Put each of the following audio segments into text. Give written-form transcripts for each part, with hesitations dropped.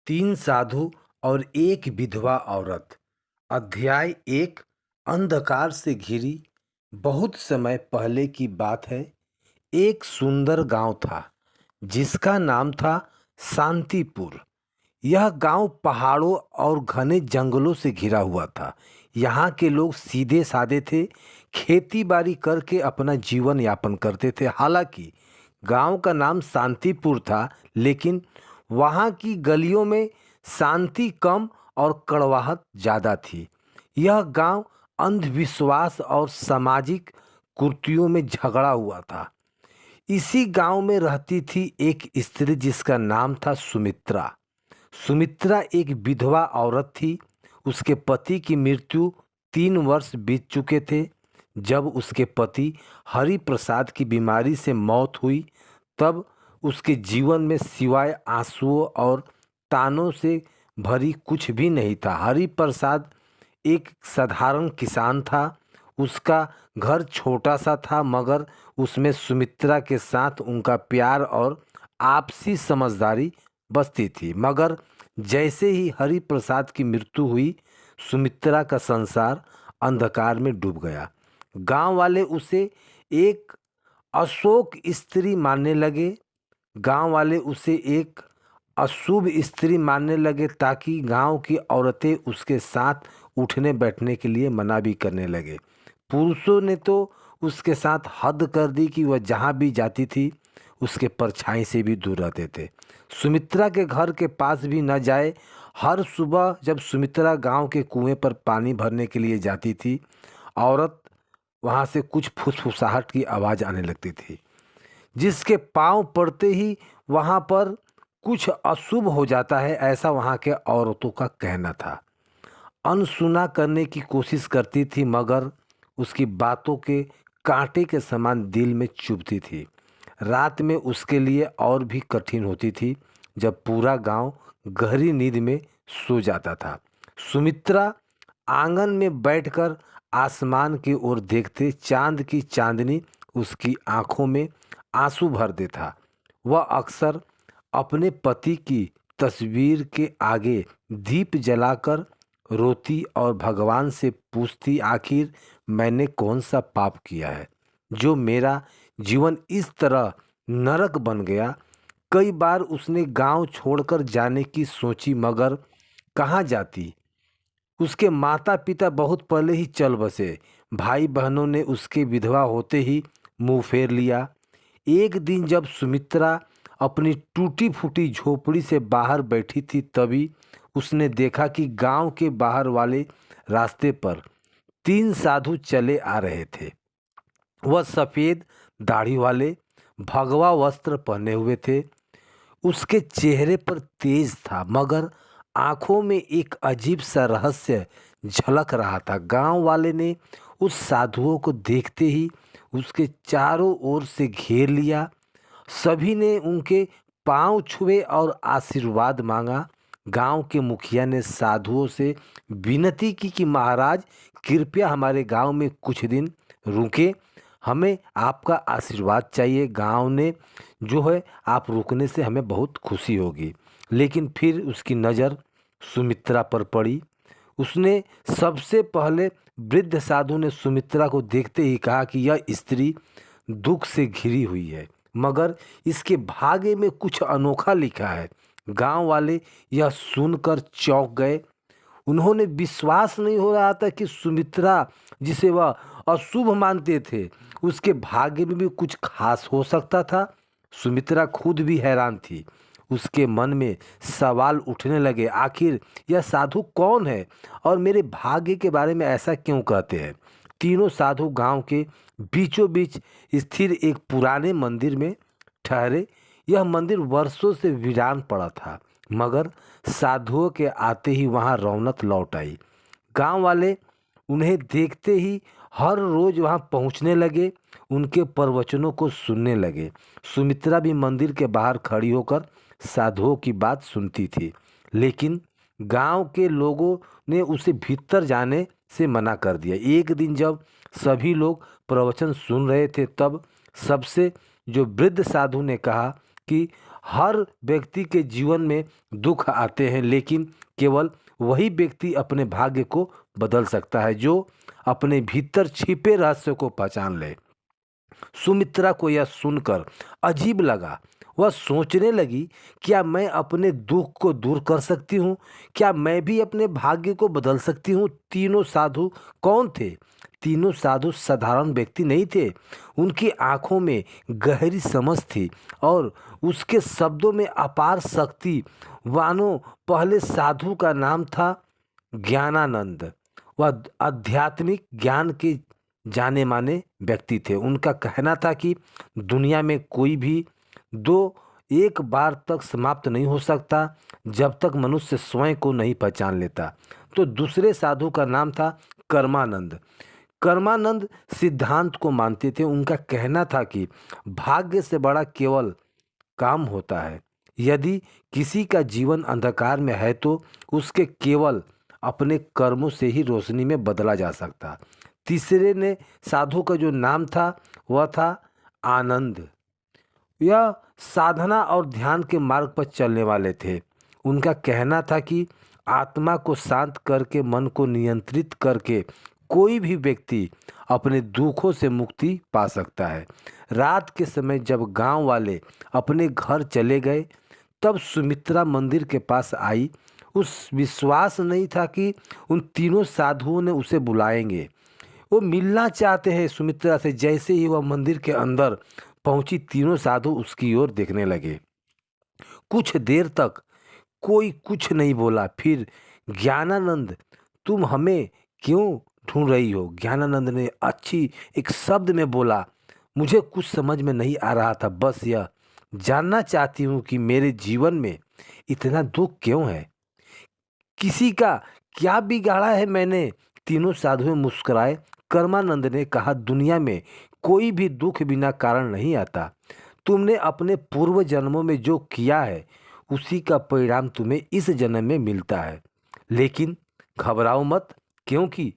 तीन साधु और एक विधवा औरत। अध्याय एक। अंधकार से घिरी। बहुत समय पहले की बात है। एक सुंदर गांव था जिसका नाम था शांतिपुर। यह गांव पहाड़ों और घने जंगलों से घिरा हुआ था। यहाँ के लोग सीधे साधे थे, खेती बाड़ी करके अपना जीवन यापन करते थे। हालांकि गांव का नाम शांतिपुर था, लेकिन वहाँ की गलियों में शांति कम और कड़वाहट ज़्यादा थी। यह गांव अंधविश्वास और सामाजिक कुरीतियों में झगड़ा हुआ था। इसी गांव में रहती थी एक स्त्री जिसका नाम था सुमित्रा। सुमित्रा एक विधवा औरत थी। उसके पति की मृत्यु 3 वर्ष बीत चुके थे। जब उसके पति हरि प्रसाद की बीमारी से मौत हुई, तब उसके जीवन में सिवाय आंसुओं और तानों से भरी कुछ भी नहीं था। हरि प्रसाद एक साधारण किसान था। उसका घर छोटा सा था, मगर उसमें सुमित्रा के साथ उनका प्यार और आपसी समझदारी बसती थी। मगर जैसे ही हरि प्रसाद की मृत्यु हुई, सुमित्रा का संसार अंधकार में डूब गया। गांव वाले उसे एक अशोक स्त्री मानने लगे। गांव वाले उसे एक अशुभ स्त्री मानने लगे, ताकि गांव की औरतें उसके साथ उठने बैठने के लिए मना भी करने लगे। पुरुषों ने तो उसके साथ हद कर दी कि वह जहाँ भी जाती थी उसके परछाई से भी दूर रहते थे। सुमित्रा के घर के पास भी न जाए। हर सुबह जब सुमित्रा गांव के कुएं पर पानी भरने के लिए जाती थी, औरत वहां से कुछ फुसफुसाहट की आवाज़ आने लगती थी, जिसके पांव पड़ते ही वहां पर कुछ अशुभ हो जाता है, ऐसा वहां के औरतों का कहना था। अनसुना करने की कोशिश करती थी, मगर उसकी बातों के कांटे के समान दिल में चुभती थी। रात में उसके लिए और भी कठिन होती थी, जब पूरा गांव गहरी नींद में सो जाता था। सुमित्रा आंगन में बैठकर आसमान की ओर देखते, चांद की चांदनी उसकी आंखों में आंसू भर देता। वह अक्सर अपने पति की तस्वीर के आगे दीप जलाकर रोती और भगवान से पूछती, आखिर मैंने कौन सा पाप किया है जो मेरा जीवन इस तरह नरक बन गया। कई बार उसने गांव छोड़कर जाने की सोची, मगर कहाँ जाती। उसके माता पिता बहुत पहले ही चल बसे। भाई बहनों ने उसके विधवा होते ही मुंह फेर लिया। एक दिन जब सुमित्रा अपनी टूटी फूटी झोपड़ी से बाहर बैठी थी, तभी उसने देखा कि गांव के बाहर वाले रास्ते पर 3 साधु चले आ रहे थे। वह सफ़ेद दाढ़ी वाले, भगवा वस्त्र पहने हुए थे। उसके चेहरे पर तेज था, मगर आंखों में एक अजीब सा रहस्य झलक रहा था। गांव वाले ने उस साधुओं को देखते ही उसके चारों ओर से घेर लिया। सभी ने उनके पांव छुए और आशीर्वाद मांगा। गांव के मुखिया ने साधुओं से विनती की कि महाराज, कृपया हमारे गांव में कुछ दिन रुके, हमें आपका आशीर्वाद चाहिए। गांव ने जो है, आप रुकने से हमें बहुत खुशी होगी। लेकिन फिर उसकी नज़र सुमित्रा पर पड़ी। उसने सबसे पहले वृद्ध साधु ने सुमित्रा को देखते ही कहा कि यह स्त्री दुख से घिरी हुई है, मगर इसके भाग्य में कुछ अनोखा लिखा है। गांव वाले यह सुनकर चौंक गए। उन्होंने विश्वास नहीं हो रहा था कि सुमित्रा, जिसे वह अशुभ मानते थे, उसके भाग्य में भी कुछ खास हो सकता था। सुमित्रा खुद भी हैरान थी। उसके मन में सवाल उठने लगे, आखिर यह साधु कौन है और मेरे भाग्य के बारे में ऐसा क्यों कहते हैं। तीनों साधु गांव के बीचों बीच स्थिर एक पुराने मंदिर में ठहरे। यह मंदिर वर्षों से वीरान पड़ा था, मगर साधुओं के आते ही वहां रौनक लौट आई। गांव वाले उन्हें देखते ही हर रोज वहां पहुंचने लगे, उनके प्रवचनों को सुनने लगे। सुमित्रा भी मंदिर के बाहर खड़ी होकर साधुओं की बात सुनती थी, लेकिन गांव के लोगों ने उसे भीतर जाने से मना कर दिया। एक दिन जब सभी लोग प्रवचन सुन रहे थे, तब सबसे जो वृद्ध साधु ने कहा कि हर व्यक्ति के जीवन में दुख आते हैं, लेकिन केवल वही व्यक्ति अपने भाग्य को बदल सकता है जो अपने भीतर छिपे रहस्य को पहचान ले। सुमित्रा को यह सुनकर अजीब लगा। वह सोचने लगी, क्या मैं अपने दुख को दूर कर सकती हूँ? क्या मैं भी अपने भाग्य को बदल सकती हूँ? तीनों साधु कौन थे? तीनों साधु साधारण व्यक्ति नहीं थे। उनकी आंखों में गहरी समझ थी और उसके शब्दों में अपार शक्ति। वानो पहले साधु का नाम था ज्ञानानंद। वह आध्यात्मिक ज्ञान के जाने माने व्यक्ति थे। उनका कहना था कि दुनिया में कोई भी दो एक बार तक समाप्त नहीं हो सकता जब तक मनुष्य स्वयं को नहीं पहचान लेता। तो दूसरे साधु का नाम था कर्मानंद। कर्मानंद सिद्धांत को मानते थे। उनका कहना था कि भाग्य से बड़ा केवल काम होता है। यदि किसी का जीवन अंधकार में है तो उसके केवल अपने कर्मों से ही रोशनी में बदला जा सकता। तीसरे ने साधु का जो नाम था वह था आनंद। यह साधना और ध्यान के मार्ग पर चलने वाले थे। उनका कहना था कि आत्मा को शांत करके, मन को नियंत्रित करके कोई भी व्यक्ति अपने दुखों से मुक्ति पा सकता है। रात के समय जब गांव वाले अपने घर चले गए तब सुमित्रा मंदिर के पास आई। उस विश्वास नहीं था कि उन तीनों साधुओं ने उसे बुलाएंगे। वो मिलना चाहते हैं सुमित्रा से। जैसे ही वह मंदिर के अंदर पहुंची तीनों साधु उसकी ओर देखने लगे। कुछ देर तक कोई कुछ नहीं बोला। फिर ज्ञानानंद, तुम हमें क्यों ढूंढ रही हो? ज्ञानानंद ने अच्छी एक शब्द में बोला, मुझे कुछ समझ में नहीं आ रहा था। बस यह जानना चाहती हूँ कि मेरे जीवन में इतना दुख क्यों है? किसी का क्या बिगाड़ा है मैंने? तीनों साधु मुस्कुराए। कर्मानंद ने कहा, दुनिया में कोई भी दुख बिना कारण नहीं आता। तुमने अपने पूर्व जन्मों में जो किया है उसी का परिणाम तुम्हें इस जन्म में मिलता है। लेकिन घबराओ मत, क्योंकि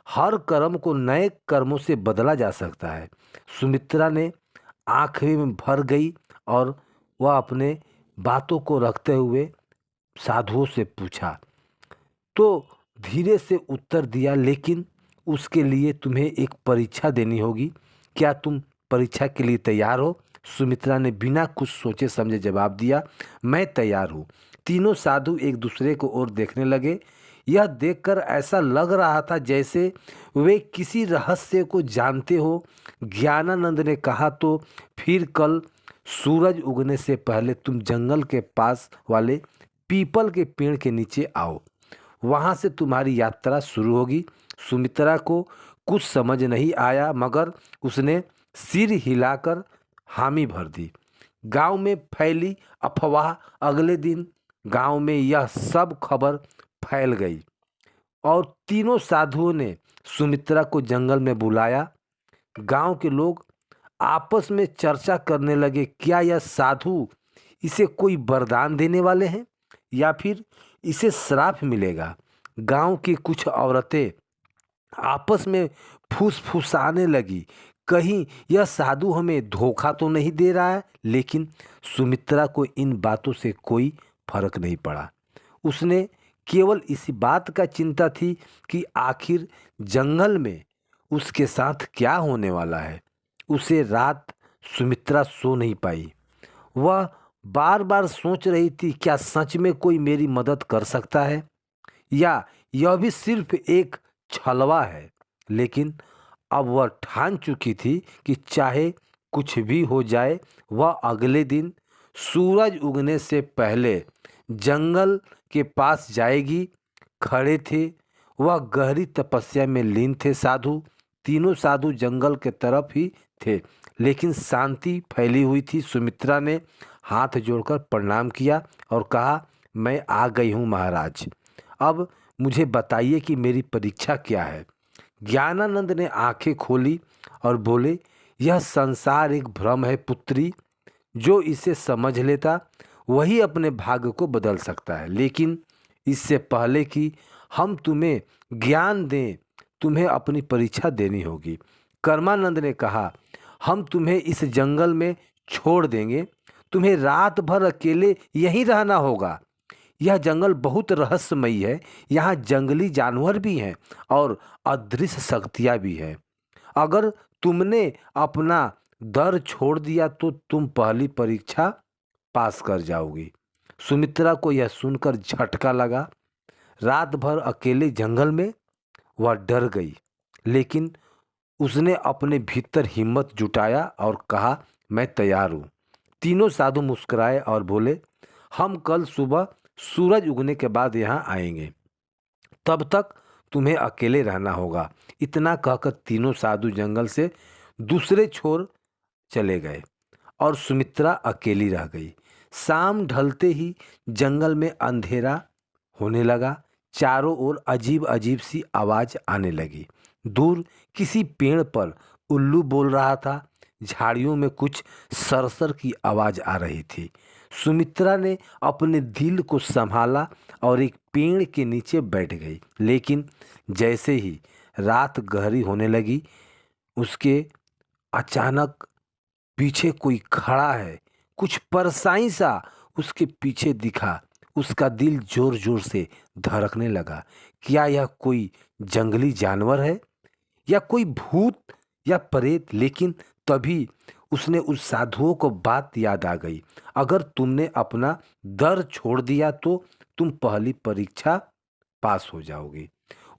हर कर्म को नए कर्मों से बदला जा सकता है। सुमित्रा ने आंखें में भर गई और वह अपने बातों को रखते हुए साधुओं से पूछा, तो धीरे से उत्तर दिया, लेकिन उसके लिए तुम्हें एक परीक्षा देनी होगी। क्या तुम परीक्षा के लिए तैयार हो? सुमित्रा ने बिना कुछ सोचे समझे जवाब दिया, मैं तैयार हूँ। तीनों साधु एक दूसरे को ओर देखने लगे। यह देखकर ऐसा लग रहा था जैसे वे किसी रहस्य को जानते हो। ज्ञानानंद ने कहा, तो फिर कल सूरज उगने से पहले तुम जंगल के पास वाले पीपल के पेड़ के नीचे आओ। वहाँ से तुम्हारी यात्रा शुरू होगी। सुमित्रा को कुछ समझ नहीं आया, मगर उसने सिर हिलाकर हामी भर दी। गांव में फैली अफवाह। अगले दिन गांव में यह सब खबर फैल गई और तीनों साधुओं ने सुमित्रा को जंगल में बुलाया। गांव के लोग आपस में चर्चा करने लगे, क्या यह साधु इसे कोई वरदान देने वाले हैं या फिर इसे श्राप मिलेगा? गांव की कुछ औरतें आपस में फुसफुसाने लगी, कहीं यह साधु हमें धोखा तो नहीं दे रहा है। लेकिन सुमित्रा को इन बातों से कोई फर्क नहीं पड़ा। उसने केवल इसी बात का चिंता थी कि आखिर जंगल में उसके साथ क्या होने वाला है। उसे रात सुमित्रा सो नहीं पाई। वह बार बार सोच रही थी, क्या सच में कोई मेरी मदद कर सकता है या यह भी सिर्फ एक छलवा है। लेकिन अब वह ठान चुकी थी कि चाहे कुछ भी हो जाए, वह अगले दिन सूरज उगने से पहले जंगल के पास जाएगी। खड़े थे, वह गहरी तपस्या में लीन थे। तीनों साधु जंगल के तरफ ही थे, लेकिन शांति फैली हुई थी। सुमित्रा ने हाथ जोड़कर प्रणाम किया और कहा, मैं आ गई हूँ महाराज। अब मुझे बताइए कि मेरी परीक्षा क्या है? ज्ञानानंद ने आंखें खोली और बोले, यह संसार एक भ्रम है पुत्री। जो इसे समझ लेता वही अपने भाग्य को बदल सकता है। लेकिन इससे पहले कि हम तुम्हें ज्ञान दें, तुम्हें अपनी परीक्षा देनी होगी। कर्मानंद ने कहा, हम तुम्हें इस जंगल में छोड़ देंगे। तुम्हें रात भर अकेले यहीं रहना होगा। यह जंगल बहुत रहस्यमयी है। यहाँ जंगली जानवर भी हैं और अदृश्य शक्तियाँ भी हैं। अगर तुमने अपना डर छोड़ दिया तो तुम पहली परीक्षा पास कर जाओगी। सुमित्रा को यह सुनकर झटका लगा। रात भर अकेले जंगल में वह डर गई, लेकिन उसने अपने भीतर हिम्मत जुटाया और कहा, मैं तैयार हूँ। तीनों साधु मुस्कुराए और बोले, हम कल सुबह सूरज उगने के बाद यहाँ आएंगे। तब तक तुम्हें अकेले रहना होगा। इतना कहकर तीनों साधु जंगल से दूसरे छोर चले गए और सुमित्रा अकेली रह गई। शाम ढलते ही जंगल में अंधेरा होने लगा। चारों ओर अजीब अजीब सी आवाज आने लगी। दूर किसी पेड़ पर उल्लू बोल रहा था। झाड़ियों में कुछ सरसर की आवाज आ रही थी। सुमित्रा ने अपने दिल को संभाला और एक पेड़ के नीचे बैठ गई। लेकिन जैसे ही रात गहरी होने लगी, उसके अचानक पीछे कोई खड़ा है। कुछ परछाई सा उसके पीछे दिखा। उसका दिल जोर जोर से धड़कने लगा। क्या यह कोई जंगली जानवर है या कोई भूत या प्रेत? लेकिन तभी उसने उस साधुओं को बात याद आ गई। अगर तुमने अपना डर छोड़ दिया तो तुम पहली परीक्षा पास हो जाओगी।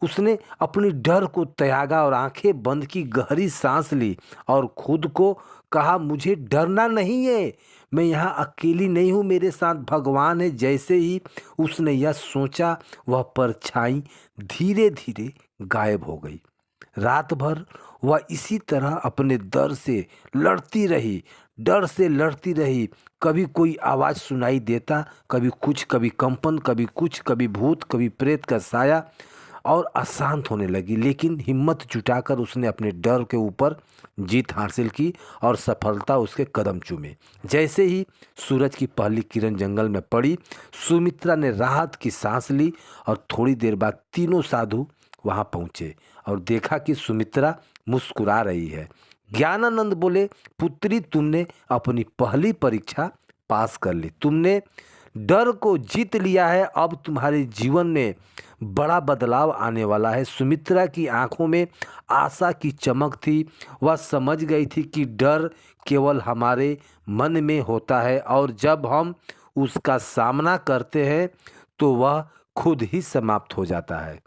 उसने अपनी डर को त्यागा और आंखें बंद की, गहरी सांस ली और खुद को कहा, मुझे डरना नहीं है, मैं यहाँ अकेली नहीं हूँ, मेरे साथ भगवान है। जैसे ही उसने यह सोचा, वह परछाई धीरे धीरे गायब हो गई। रात भर वह इसी तरह अपने डर से लड़ती रही, डर से लड़ती रही। कभी कोई आवाज़ सुनाई देता, कभी कुछ, कभी कंपन, कभी कुछ, कभी भूत, कभी प्रेत का साया, और अशांत होने लगी। लेकिन हिम्मत जुटाकर उसने अपने डर के ऊपर जीत हासिल की और सफलता उसके कदम चूमे। जैसे ही सूरज की पहली किरण जंगल में पड़ी, सुमित्रा ने राहत की सांस ली और थोड़ी देर बाद तीनों साधु वहां पहुंचे और देखा कि सुमित्रा मुस्कुरा रही है। ज्ञानानंद बोले, पुत्री, तुमने अपनी पहली परीक्षा पास कर ली, तुमने डर को जीत लिया है। अब तुम्हारे जीवन में बड़ा बदलाव आने वाला है। सुमित्रा की आंखों में आशा की चमक थी। वह समझ गई थी कि डर केवल हमारे मन में होता है और जब हम उसका सामना करते हैं तो वह खुद ही समाप्त हो जाता है।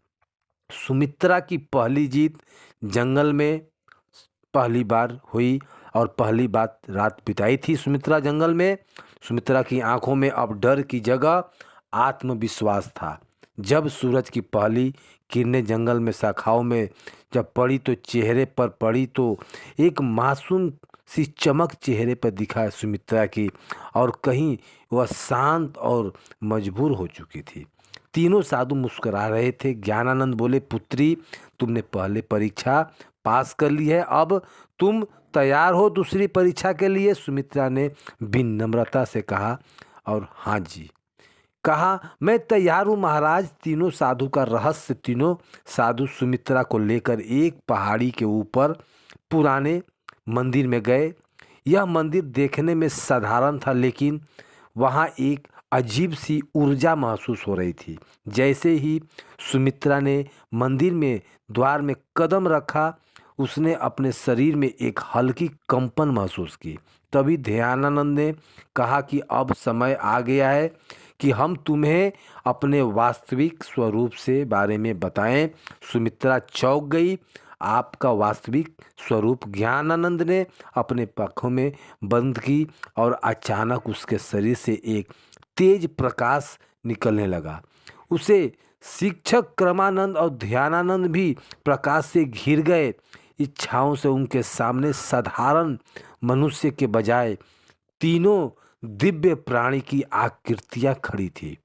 सुमित्रा की पहली जीत जंगल में पहली बार हुई और पहली बार रात बिताई थी सुमित्रा जंगल में। सुमित्रा की आंखों में अब डर की जगह आत्मविश्वास था। जब सूरज की पहली किरणें जंगल में शाखाओं में जब पड़ी तो चेहरे पर पड़ी तो एक मासूम सी चमक चेहरे पर दिखा सुमित्रा की, और कहीं वह शांत और मजबूर हो चुकी थी। तीनों साधु मुस्कुरा रहे थे। ज्ञानानंद बोले, पुत्री, तुमने पहले परीक्षा पास कर ली है, अब तुम तैयार हो दूसरी परीक्षा के लिए? सुमित्रा ने विनम्रता से कहा। और हाँ जी, कहा, मैं तैयार हूँ महाराज। तीनों साधु का रहस्य। तीनों साधु सुमित्रा को लेकर एक पहाड़ी के ऊपर पुराने मंदिर में गए। यह मंदिर देखने में साधारण था, लेकिन वहाँ एक अजीब सी ऊर्जा महसूस हो रही थी। जैसे ही सुमित्रा ने मंदिर में द्वार में कदम रखा, उसने अपने शरीर में एक हल्की कंपन महसूस की। तभी ध्यानानंद ने कहा कि अब समय आ गया है कि हम तुम्हें अपने वास्तविक स्वरूप से बारे में बताएं। सुमित्रा चौंक गई। आपका वास्तविक स्वरूप? ज्ञानानंद ने अपने पलकों में बंद की और अचानक उसके शरीर से एक तेज प्रकाश निकलने लगा। उसे शिक्षक क्रमानंद और ध्यानानंद भी प्रकाश से घिर गए। इच्छाओं से उनके सामने साधारण मनुष्य के बजाय तीनों दिव्य प्राणी की आकृतियां खड़ी थी।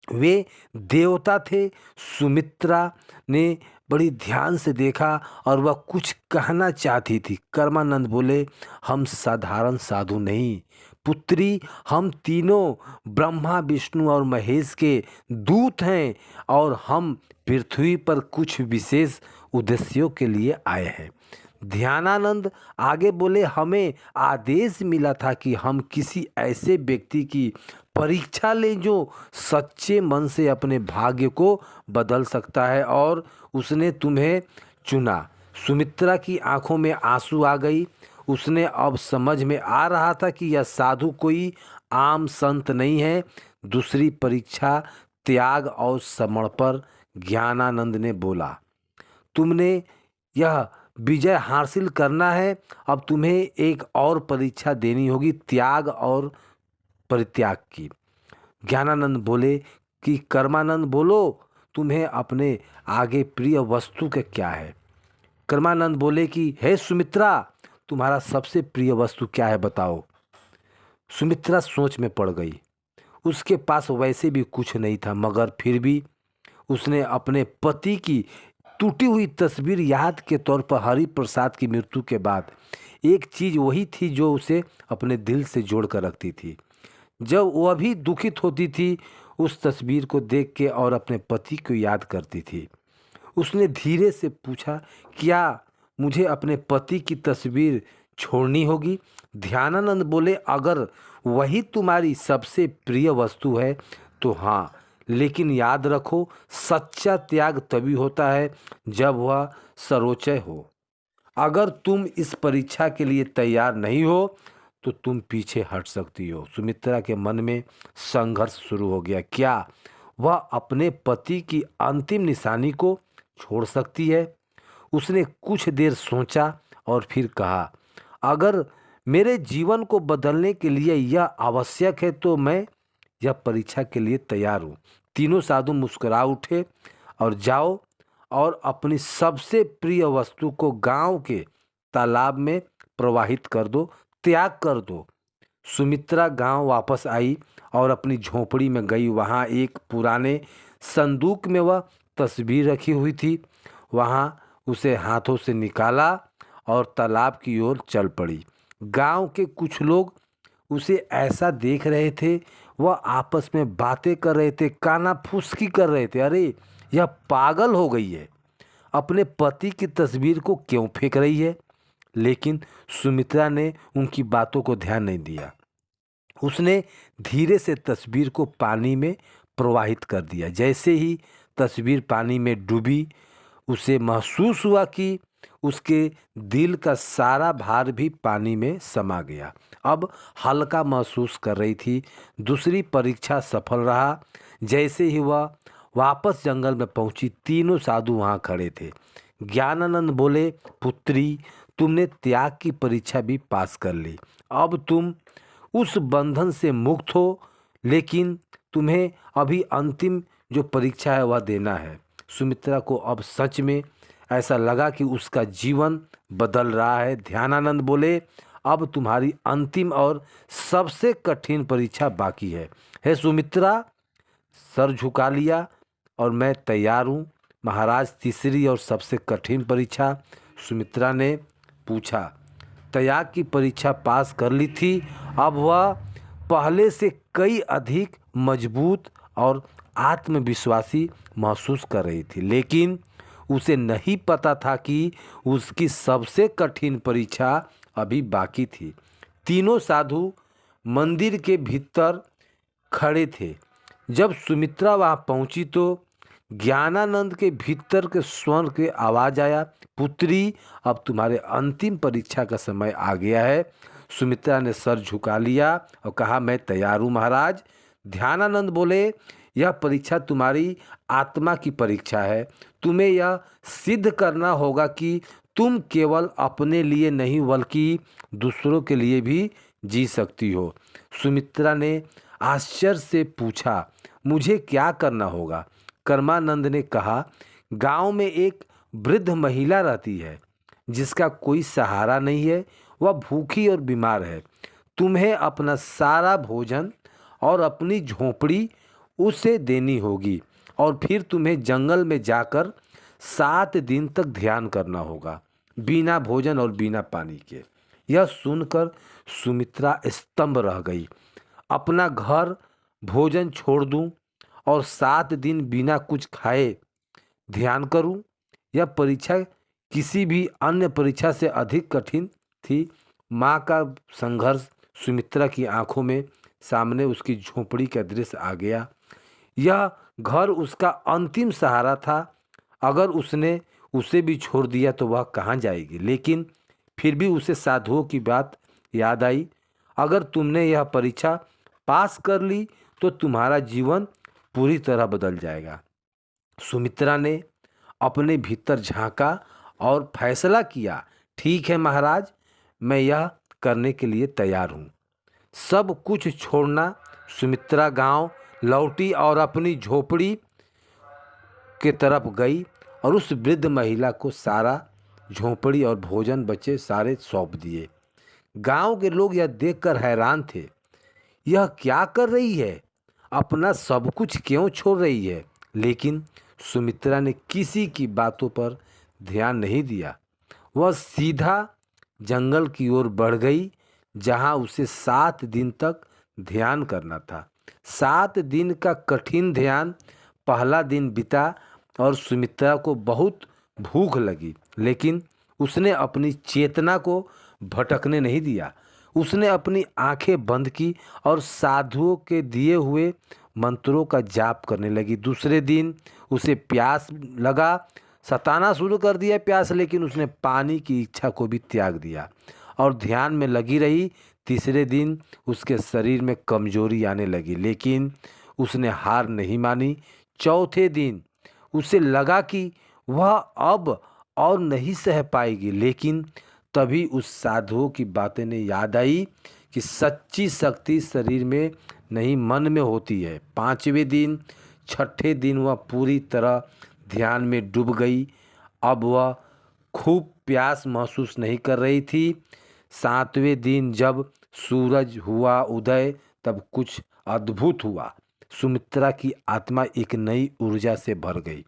वे देवता थे। सुमित्रा ने बड़ी ध्यान से देखा और वह कुछ कहना चाहती थी। कर्मानंद बोले, हम साधारण साधु नहीं पुत्री, हम तीनों ब्रह्मा, विष्णु और महेश के दूत हैं और हम पृथ्वी पर कुछ विशेष उद्देश्यों के लिए आए हैं। ध्यानानंद आगे बोले, हमें आदेश मिला था कि हम किसी ऐसे व्यक्ति की परीक्षा लें जो सच्चे मन से अपने भाग्य को बदल सकता है, और उसने तुम्हें चुना। सुमित्रा की आंखों में आंसू आ गई। उसने अब समझ में आ रहा था कि यह साधु कोई आम संत नहीं है। दूसरी परीक्षा त्याग और समर्पण। ज्ञानानंद ने बोला, तुमने यह विजय हासिल करना है, अब तुम्हें एक और परीक्षा देनी होगी, त्याग और परित्याग की। ज्ञानानंद बोले कि कर्मानंद बोलो, तुम्हें अपने आगे प्रिय वस्तु का क्या है। कर्मानंद बोले कि हे सुमित्रा, तुम्हारा सबसे प्रिय वस्तु क्या है, बताओ। सुमित्रा सोच में पड़ गई। उसके पास वैसे भी कुछ नहीं था, मगर फिर भी उसने अपने पति की टूटी हुई तस्वीर याद के तौर पर, हरि प्रसाद की मृत्यु के बाद एक चीज़ वही थी जो उसे अपने दिल से जोड़ कर रखती थी। जब वह भी दुखित होती थी, उस तस्वीर को देख के और अपने पति को याद करती थी। उसने धीरे से पूछा, क्या मुझे अपने पति की तस्वीर छोड़नी होगी? ध्यानानंद बोले, अगर वही तुम्हारी सबसे प्रिय वस्तु है तो हाँ, लेकिन याद रखो, सच्चा त्याग तभी होता है जब वह सर्वोच्च हो। अगर तुम इस परीक्षा के लिए तैयार नहीं हो तो तुम पीछे हट सकती हो। सुमित्रा के मन में संघर्ष शुरू हो गया। क्या वह अपने पति की अंतिम निशानी को छोड़ सकती है? उसने कुछ देर सोचा और फिर कहा, अगर मेरे जीवन को बदलने के लिए यह आवश्यक है तो मैं यह परीक्षा के लिए तैयार हूँ। तीनों साधु मुस्कुरा उठे और जाओ और अपनी सबसे प्रिय वस्तु को गांव के तालाब में प्रवाहित कर दो, त्याग कर दो। सुमित्रा गांव वापस आई और अपनी झोपड़ी में गई। वहां एक पुराने संदूक में वह तस्वीर रखी हुई थी। वहां उसे हाथों से निकाला और तालाब की ओर चल पड़ी। गांव के कुछ लोग उसे ऐसा देख रहे थे, वह आपस में बातें कर रहे थे, कानाफूसी कर रहे थे। अरे, यह पागल हो गई है, अपने पति की तस्वीर को क्यों फेंक रही है? लेकिन सुमित्रा ने उनकी बातों को ध्यान नहीं दिया। उसने धीरे से तस्वीर को पानी में प्रवाहित कर दिया। जैसे ही तस्वीर पानी में डूबी, उसे महसूस हुआ कि उसके दिल का सारा भार भी पानी में समा गया। अब हल्का महसूस कर रही थी। दूसरी परीक्षा सफल रहा। जैसे ही वह वापस जंगल में पहुंची, तीनों साधु वहां खड़े थे। ज्ञानानंद बोले, पुत्री, तुमने त्याग की परीक्षा भी पास कर ली। अब तुम उस बंधन से मुक्त हो, लेकिन तुम्हें अभी अंतिम जो परीक्षा है वह देना है। सुमित्रा को अब सच में ऐसा लगा कि उसका जीवन बदल रहा है। ध्यानानंद बोले, अब तुम्हारी अंतिम और सबसे कठिन परीक्षा बाकी है। हे सुमित्रा, सर झुका लिया और मैं तैयार हूँ महाराज। तीसरी और सबसे कठिन परीक्षा? सुमित्रा ने पूछा। त्याग की परीक्षा पास कर ली थी। अब वह पहले से कई अधिक मजबूत और आत्मविश्वासी महसूस कर रही थी, लेकिन उसे नहीं पता था कि उसकी सबसे कठिन परीक्षा अभी बाकी थी। तीनों साधु मंदिर के भीतर खड़े थे। जब सुमित्रा वहां पहुंची तो ज्ञानानंद के भीतर के स्वर के आवाज आया, पुत्री, अब तुम्हारे अंतिम परीक्षा का समय आ गया है। सुमित्रा ने सर झुका लिया और कहा, मैं तैयार हूँ महाराज। ध्यानानंद बोले, यह परीक्षा तुम्हारी आत्मा की परीक्षा है। तुम्हें यह सिद्ध करना होगा कि तुम केवल अपने लिए नहीं बल्कि दूसरों के लिए भी जी सकती हो। सुमित्रा ने आश्चर्य से पूछा, मुझे क्या करना होगा? कर्मानंद ने कहा, गांव में एक वृद्ध महिला रहती है जिसका कोई सहारा नहीं है। वह भूखी और बीमार है। तुम्हें अपना सारा भोजन और अपनी झोपड़ी उसे देनी होगी, और फिर तुम्हें जंगल में जाकर 7 दिन तक ध्यान करना होगा, बिना भोजन और बिना पानी के। यह सुनकर सुमित्रा स्तंभ रह गई। अपना घर, भोजन छोड़ दूं और 7 दिन बिना कुछ खाए ध्यान करूं? यह परीक्षा किसी भी अन्य परीक्षा से अधिक कठिन थी। माँ का संघर्ष सुमित्रा की आंखों में सामने उसकी झोंपड़ी का दृश्य आ गया। यह घर उसका अंतिम सहारा था। अगर उसने उसे भी छोड़ दिया तो वह कहाँ जाएगी। लेकिन फिर भी उसे साधुओं की बात याद आई। अगर तुमने यह परीक्षा पास कर ली तो तुम्हारा जीवन पूरी तरह बदल जाएगा। सुमित्रा ने अपने भीतर झांका और फैसला किया, ठीक है महाराज, मैं यह करने के लिए तैयार हूँ। सब कुछ छोड़ना सुमित्रा गांव लौटी और अपनी झोपड़ी के तरफ गई और उस वृद्ध महिला को सारा झोंपड़ी और भोजन बचे सारे सौंप दिए। गांव के लोग यह देखकर हैरान थे। यह क्या कर रही है? अपना सब कुछ क्यों छोड़ रही है? लेकिन सुमित्रा ने किसी की बातों पर ध्यान नहीं दिया। वह सीधा जंगल की ओर बढ़ गई जहां उसे 7 दिन तक ध्यान करना था। 7 दिन का कठिन ध्यान। पहला दिन बीता और सुमित्रा को बहुत भूख लगी, लेकिन उसने अपनी चेतना को भटकने नहीं दिया। उसने अपनी आंखें बंद की और साधुओं के दिए हुए मंत्रों का जाप करने लगी। दूसरे दिन उसे प्यास लगा, सताना शुरू कर दिया प्यास, लेकिन उसने पानी की इच्छा को भी त्याग दिया और ध्यान में लगी रही। तीसरे दिन उसके शरीर में कमजोरी आने लगी, लेकिन उसने हार नहीं मानी। चौथे दिन उसे लगा कि वह अब और नहीं सह पाएगी, लेकिन तभी उस साधुओं की बातें ने याद आई कि सच्ची शक्ति शरीर में नहीं मन में होती है। 5वें दिन छठे दिन वह पूरी तरह ध्यान में डूब गई। अब वह खूब प्यास महसूस नहीं कर रही थी। 7वें दिन जब सूरज हुआ उदय तब कुछ अद्भुत हुआ। सुमित्रा की आत्मा एक नई ऊर्जा से भर गई।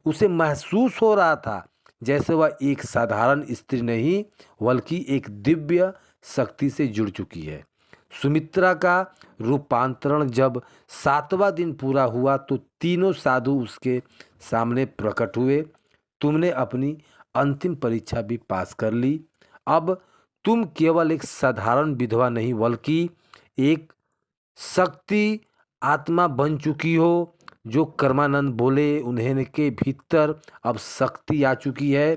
उसे महसूस हो रहा था जैसे वह एक साधारण स्त्री नहीं बल्कि एक दिव्य शक्ति से जुड़ चुकी है। सुमित्रा का रूपांतरण जब 7वां दिन पूरा हुआ तो तीनों साधु उसके सामने प्रकट हुए। तुमने अपनी अंतिम परीक्षा भी पास कर ली। अब तुम केवल एक साधारण विधवा नहीं बल्कि एक शक्ति आत्मा बन चुकी हो। जो कर्मानंद बोले उन्हें के भीतर अब शक्ति आ चुकी है।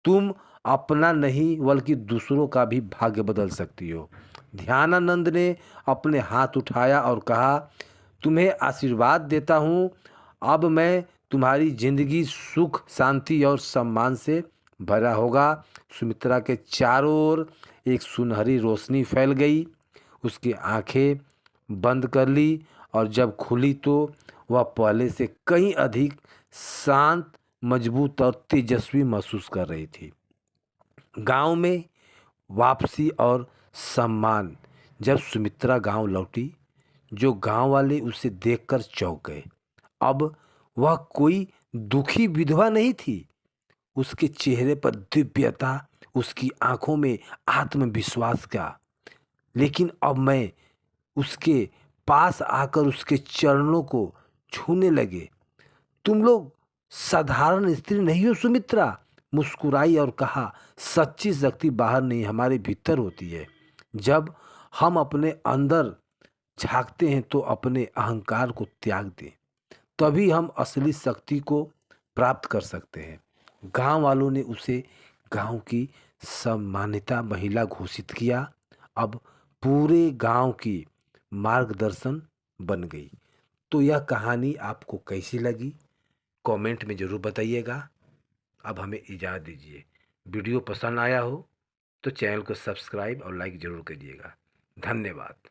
तुम अपना नहीं बल्कि दूसरों का भी भाग्य बदल सकती हो। ध्यानानंद ने अपने हाथ उठाया और कहा, तुम्हें आशीर्वाद देता हूँ। अब मैं तुम्हारी जिंदगी सुख शांति और सम्मान से भरा होगा। सुमित्रा के चारों ओर एक सुनहरी रोशनी फैल गई। उसकी आंखें बंद कर ली और जब खुली तो वह पहले से कहीं अधिक शांत, मजबूत और तेजस्वी महसूस कर रही थी। गांव में वापसी और सम्मान। जब सुमित्रा गांव लौटी, जो गांव वाले उसे देखकर चौंक गए। अब वह कोई दुखी विधवा नहीं थी। उसके चेहरे पर दिव्यता, उसकी आंखों में आत्मविश्वास का। लेकिन अब मैं उसके पास आकर उसके चरणों को छूने लगे। तुम लोग साधारण स्त्री नहीं हो सुमित्रा। मुस्कुराई और कहा, सच्ची शक्ति बाहर नहीं हमारे भीतर होती है। जब हम अपने अंदर झांकते हैं तो अपने अहंकार को त्याग दें, तभी हम असली शक्ति को प्राप्त कर सकते हैं। गांव वालों ने उसे गांव की सम्मानिता महिला घोषित किया। अब पूरे गांव की मार्गदर्शन बन गई। तो यह कहानी आपको कैसी लगी कमेंट में ज़रूर बताइएगा। अब हमें इजाज़त दीजिए। वीडियो पसंद आया हो तो चैनल को सब्सक्राइब और लाइक ज़रूर करिएगा। धन्यवाद।